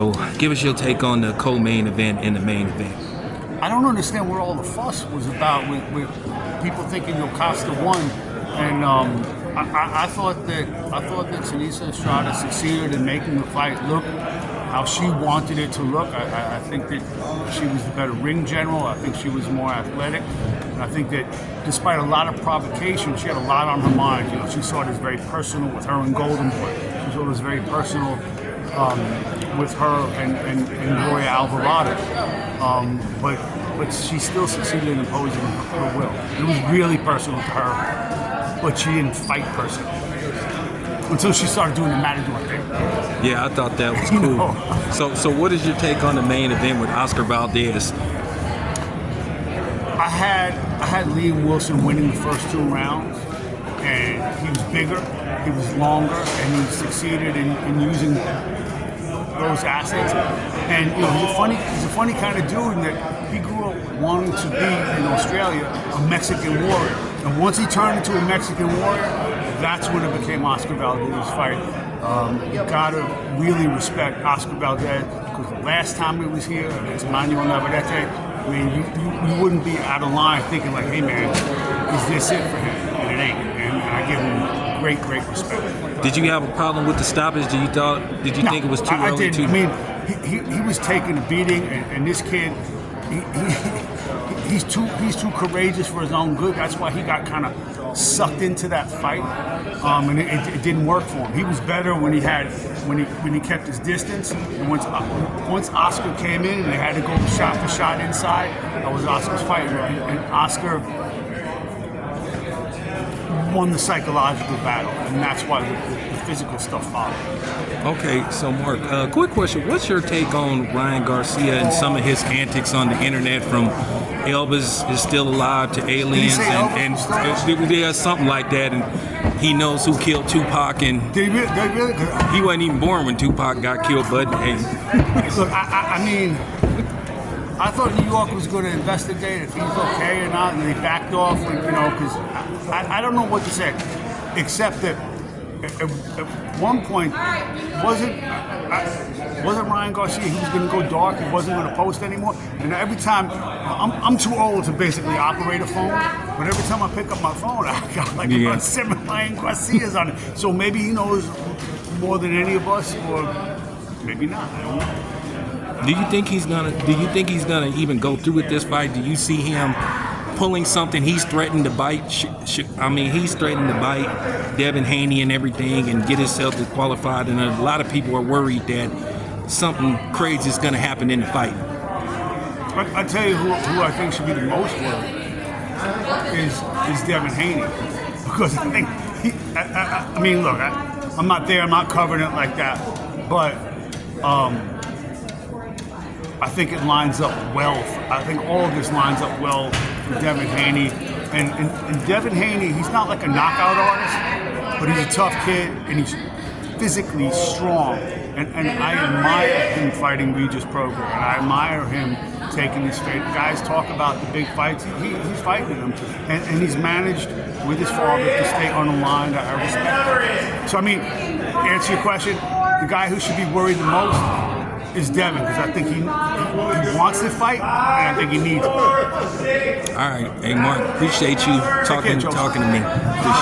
So give us your take on the co-main event and the main event. I don't understand what all the fuss was about with people thinking Costa won, and I thought that Estrada succeeded in making the fight look how she wanted it to look. I think that she was the better ring general. I think she was more athletic. And I think that despite a lot of provocation, she had a lot on her mind. You know, she saw it as very personal with her and Golden Boy. She saw it as very personal with her and Roya Alvarado. But she still succeeded in imposing her will. It was really personal to her, but she didn't fight personal until she started doing the Matador thing. Yeah, I thought that was cool. So what is your take on the main event with Oscar Valdez? I had Liam Wilson winning the first 2 rounds, and he was bigger, he was longer, and he succeeded in using those assets. And you know, he's a funny kind of dude in that he grew up wanting to be in Australia a Mexican warrior. And once he turned into a Mexican warrior, that's when it became Oscar Valdez's fight. You gotta really respect Oscar Valdez, because the last time he was here against Manuel Navarrete, I mean, you wouldn't be out of line thinking like, hey man, is this it for him? And it ain't. And I give him great respect. Did you have a problem with the stoppage? Did you think it was too early? I didn't. I mean, he was taking a beating, and this kid, he's too courageous for his own good. That's why he got kind of sucked into that fight, and it didn't work for him. He was better when he kept his distance. And once Oscar came in and they had to go shot for shot inside, that was Oscar's fight, and Oscar won the psychological battle, and that's why the physical stuff followed. Okay, so Mark, quick question. What's your take on Ryan Garcia and some of his antics on the internet, from Elvis is still alive to aliens, and there's something like that, and he knows who killed Tupac, and Did he really? he wasn't even born when Tupac got killed, but hey. Look, I mean, I thought New York was going to investigate if he's okay or not, and they backed off, because I don't know what to say, except that at one point, wasn't Ryan Garcia, he was going to go dark, he wasn't going to post anymore, and every time, I'm too old to basically operate a phone, but every time I pick up my phone, I got about 7 Ryan Garcias on it, so maybe he knows more than any of us, or maybe not, I don't know. Do you think he's gonna even go through with this fight? Do you see him pulling something? He's threatened to bite. He's threatened to bite Devin, Haney, and everything, and get himself disqualified. And a lot of people are worried that something crazy is gonna happen in the fight. I tell you who I think should be the most worried is Devin Haney, because I think I mean, look, I'm not there, I'm not covering it like that, but. I think it lines up well. I think all of this lines up well for Devin Haney. And Devin Haney, he's not like a knockout artist, but he's a tough kid, and he's physically strong. And I admire him fighting Regis Prograis, and I admire him taking his fight. Guys talk about the big fights. He's fighting them. And he's managed with his father to stay unaligned. I respect that. So, I mean, answer your question, the guy who should be worried the most is Devin, because I think he wants to fight, and I think he needs it. All right. Hey, Mark, appreciate you talking to me. Appreciate it.